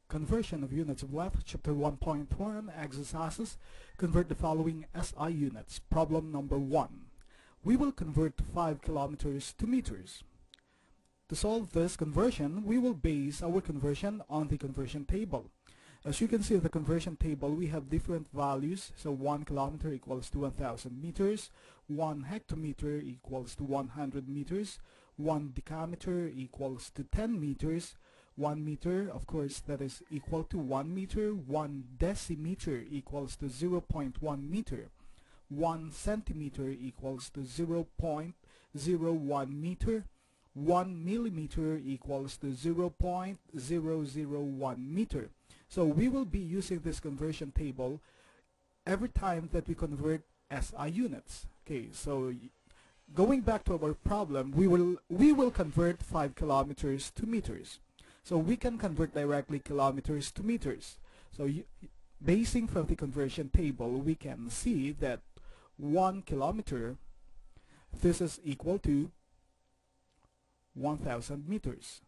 Conversion of units of length, Chapter 1.1, exercises. Convert the following SI units. Problem number 1. We will convert 5 kilometers to meters. To solve this conversion, we will base our conversion on the conversion table. As you can see in the conversion table, we have different values. So 1 kilometer equals to 1,000 meters, 1 hectometer equals to 100 meters, 1 decameter equals to 10 meters, 1 meter, of course, that is equal to 1 meter, 1 decimeter equals to 0.1 meter, 1 centimeter equals to 0.01 meter, 1 millimeter equals to 0.001 meter. So we will be using this conversion table every time that we convert SI units. Okay, so going back to our problem, we will convert 5 kilometers to meters. So we can convert directly kilometers to meters. So basing from the conversion table, we can see that 1 kilometer, this is equal to 1,000 meters.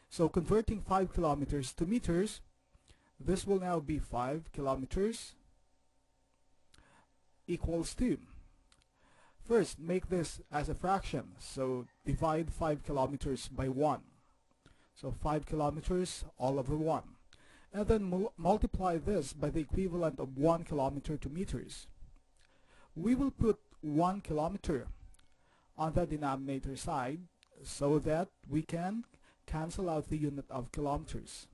So converting 5 kilometers to meters, this will now be 5 kilometers equals to. First, make this as a fraction. So divide 5 kilometers by 1. So 5 kilometers all over 1. And then multiply this by the equivalent of 1 kilometer to meters. We will put 1 kilometer on the denominator side so that we can cancel out the unit of kilometers.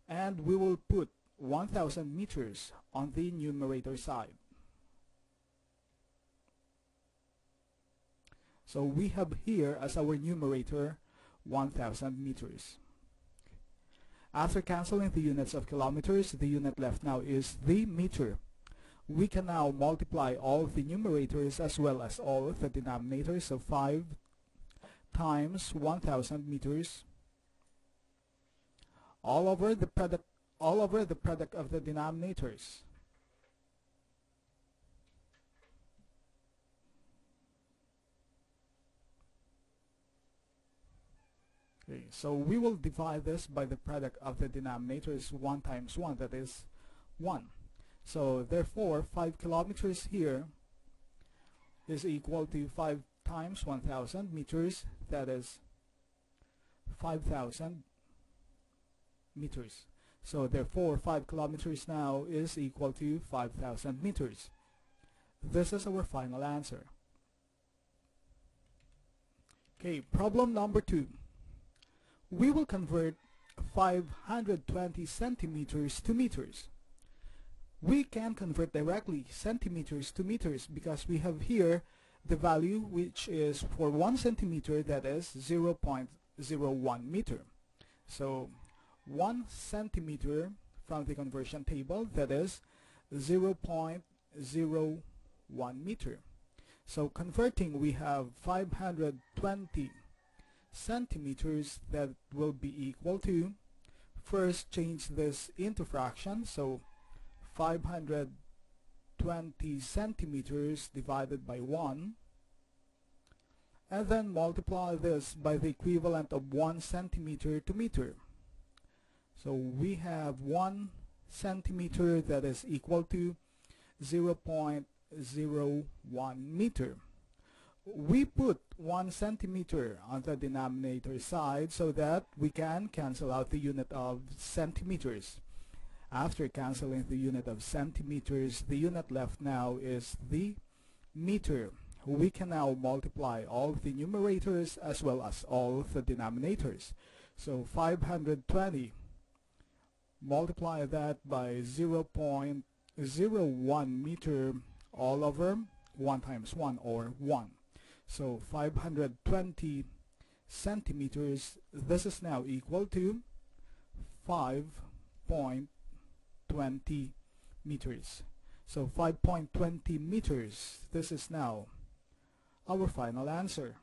And we will put 1,000 meters on the numerator side. So we have here as our numerator 1,000 meters. After canceling the units of kilometers, the unit left now is the meter. We can now multiply all the numerators as well as all of the denominators. So 5 times 1,000 meters all over the product of the denominators. Okay, so we will divide this by the product of the denominators. 1 times 1, that is 1. So therefore 5 kilometers here is equal to 5 times 1,000 meters, that is 5,000 meters. So therefore 5 kilometers now is equal to 5,000 meters. This is our final answer. Okay, problem number 2. We will convert 520 centimeters to meters. We can convert directly centimeters to meters because we have here the value which is for 1 centimeter, that is 0.01 meter. So 1 centimeter from the conversion table, that is 0.01 meter. So converting, we have 520 centimeters, that will be equal to, first change this into fraction, so 520 centimeters divided by 1, and then multiply this by the equivalent of 1 centimeter to meter. So we have 1 centimeter, that is equal to 0.01 meter. We put 1 centimeter on the denominator side so that we can cancel out the unit of centimeters. After canceling the unit of centimeters, the unit left now is the meter. We can now multiply all the numerators as well as all the denominators. So 520, multiply that by 0.01 meter all over 1 times 1, or 1. So 520 centimeters, this is now equal to 5.20 meters. So 5.20 meters, this is now our final answer.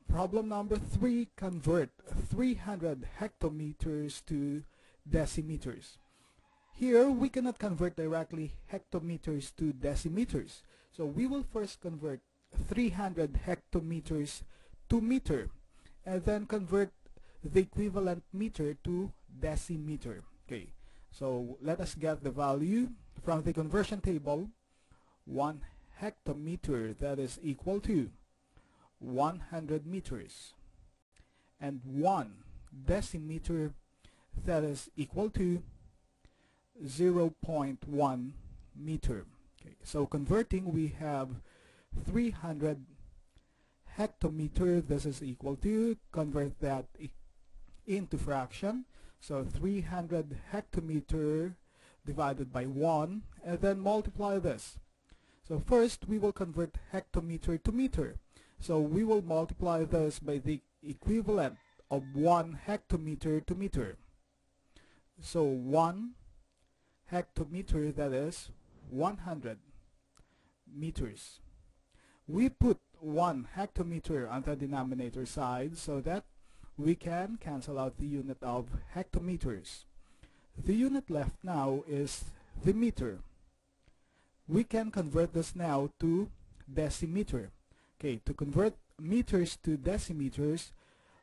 Problem number 3, convert 300 hectometers to decimeters. Here, we cannot convert directly hectometers to decimeters. So we will first convert 300 hectometers to meter, and then convert the equivalent meter to decimeter. Okay, so let us get the value from the conversion table. 1 hectometer, that is equal to 100 meters, and 1 decimeter, that is equal to 0.1 meter. Okay, so converting, we have 300 hectometer, this is equal to, convert that into fraction, so 300 hectometer divided by 1, and then multiply this. So first we will convert hectometer to meter, so we will multiply this by the equivalent of 1 hectometer to meter. So 1 hectometer, that is 100 meters. We put 1 hectometer on the denominator side so that we can cancel out the unit of hectometers. The unit left now is the meter. We can convert this now to decimeter. Okay, to convert meters to decimeters,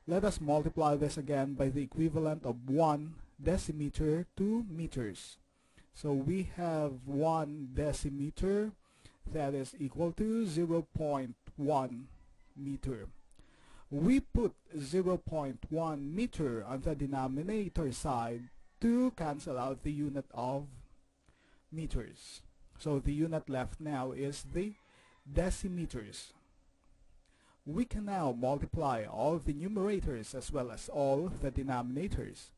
let us multiply this again by the equivalent of 1 decimeter to meters. So we have 1 decimeter, that is equal to 0.1 meter. We put 0.1 meter on the denominator side to cancel out the unit of meters. So the unit left now is the decimeters. We can now multiply all the numerators as well as all the denominators.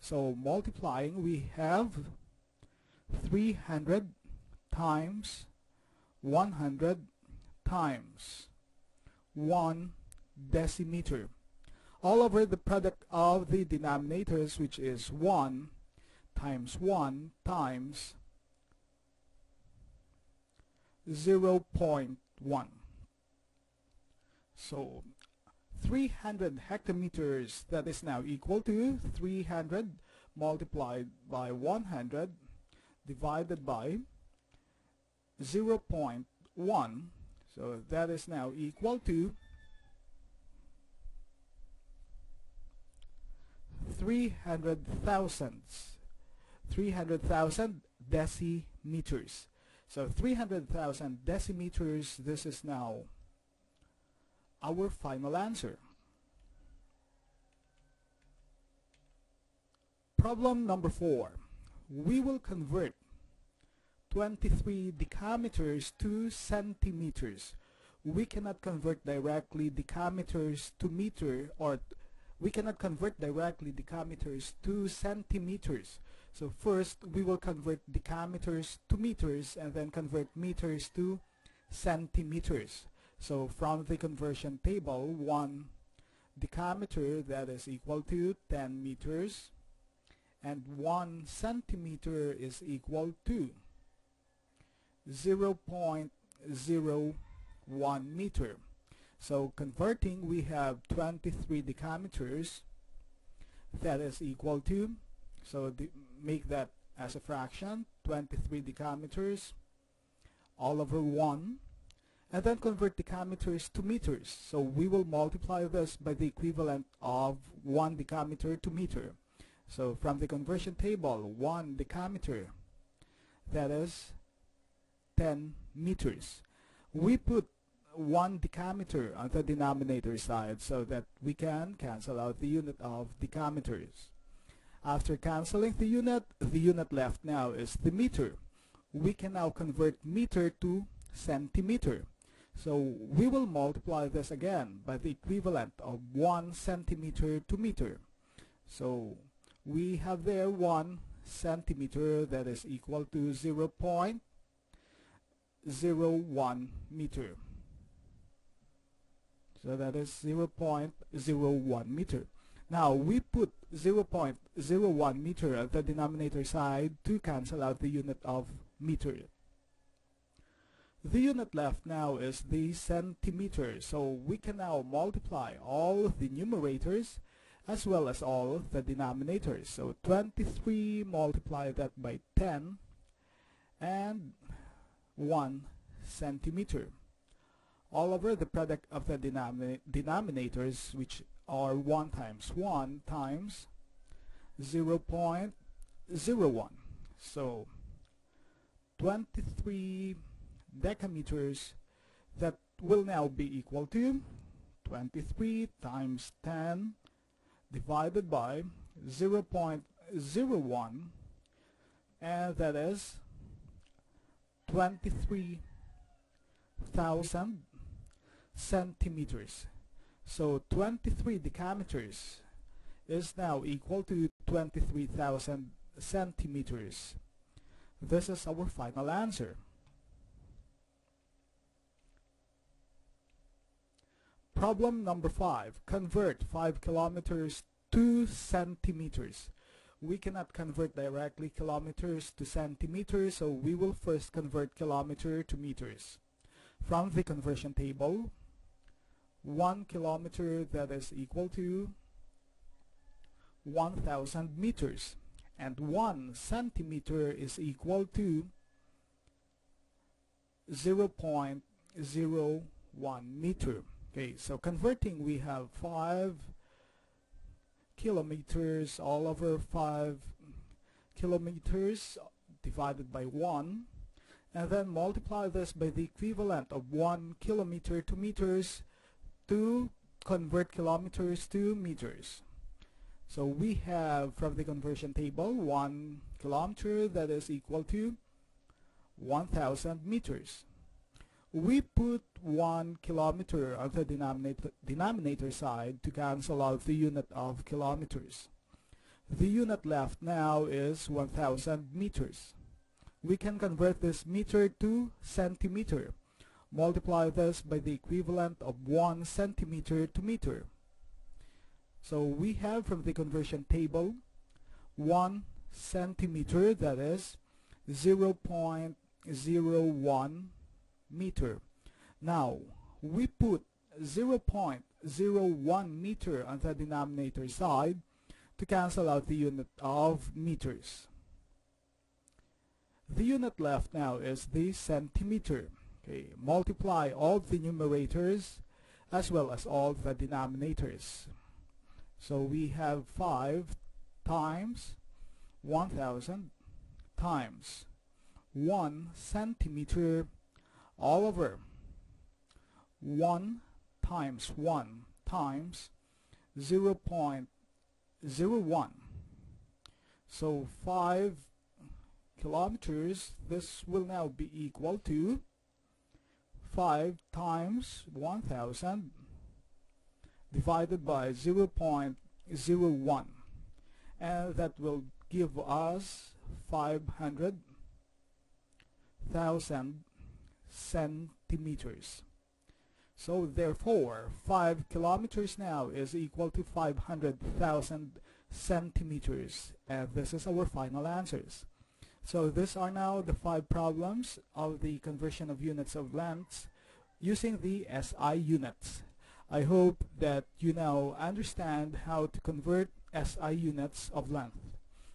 So multiplying, we have 300 times 100 times 1 decimeter, all over the product of the denominators, which is 1 times 1 times 0.1. So 300 hectometers, that is now equal to 300 multiplied by 100 divided by 0.1, so that is now equal to 300,000 decimeters. So 300,000 decimeters, this is now our final answer. Problem number 4. We will convert 23 decameters to centimeters. We cannot convert directly decameters to meter, or we cannot convert directly decameters to centimeters. So first we will convert decameters to meters and then convert meters to centimeters. So from the conversion table, 1 decameter, that is equal to 10 meters, and 1 centimeter is equal to 0.01 meter. So converting, we have 23 decameters, that is equal to, so make that as a fraction, 23 decameters all over 1, and then convert decameters to meters. So we will multiply this by the equivalent of 1 decameter to meter. So from the conversion table, 1 decameter, that is 10 meters. We put 1 decameter on the denominator side so that we can cancel out the unit of decameters. After canceling the unit left now is the meter. We can now convert meter to centimeter. So we will multiply this again by the equivalent of 1 centimeter to meter. So we have there 1 centimeter, that is equal to 0.01 meter. So that is 0.01 meter. Now we put 0.01 meter at the denominator side to cancel out the unit of meter. The unit left now is the centimeter, so we can now multiply all the numerators as well as all the denominators. So 23, multiply that by 10, and 1 centimeter. all over the product of the denominators, which are 1 times 1 times 0.01. So 23 decameters, that will now be equal to 23 times 10 divided by 0.01, and that is 23,000 centimeters. So 23 decameters is now equal to 23,000 centimeters. This is our final answer. Problem number 5. Convert 5 kilometers to centimeters. We cannot convert directly kilometers to centimeters, so we will first convert kilometer to meters. From the conversion table, 1 kilometer, that is equal to 1,000 meters, and 1 centimeter is equal to 0.01 meter. Okay, so converting, we have 5 kilometers all over 5 kilometers divided by 1, and then multiply this by the equivalent of 1 kilometer to meters to convert kilometers to meters. So we have from the conversion table 1 kilometer, that is equal to 1,000 meters. We put 1 kilometer on the denominator side to cancel out the unit of kilometers. The unit left now is 1,000 meters. We can convert this meter to centimeter. Multiply this by the equivalent of 1 centimeter to meter. So we have from the conversion table 1 centimeter, that is 0.01 meter. Now we put 0.01 meter on the denominator side to cancel out the unit of meters. The unit left now is the centimeter. Okay, multiply all the numerators as well as all the denominators. So we have 5 times 1,000 times 1 centimeter all over 1 times 1 times 0.01. So 5 kilometers, this will now be equal to 5 times 1,000 divided by 0.01, and that will give us 500,000 centimeters. So therefore 5 kilometers now is equal to 500,000 centimeters, and this is our final answers. So these are now the 5 problems of the conversion of units of lengths using the SI units. I hope that you now understand how to convert SI units of length.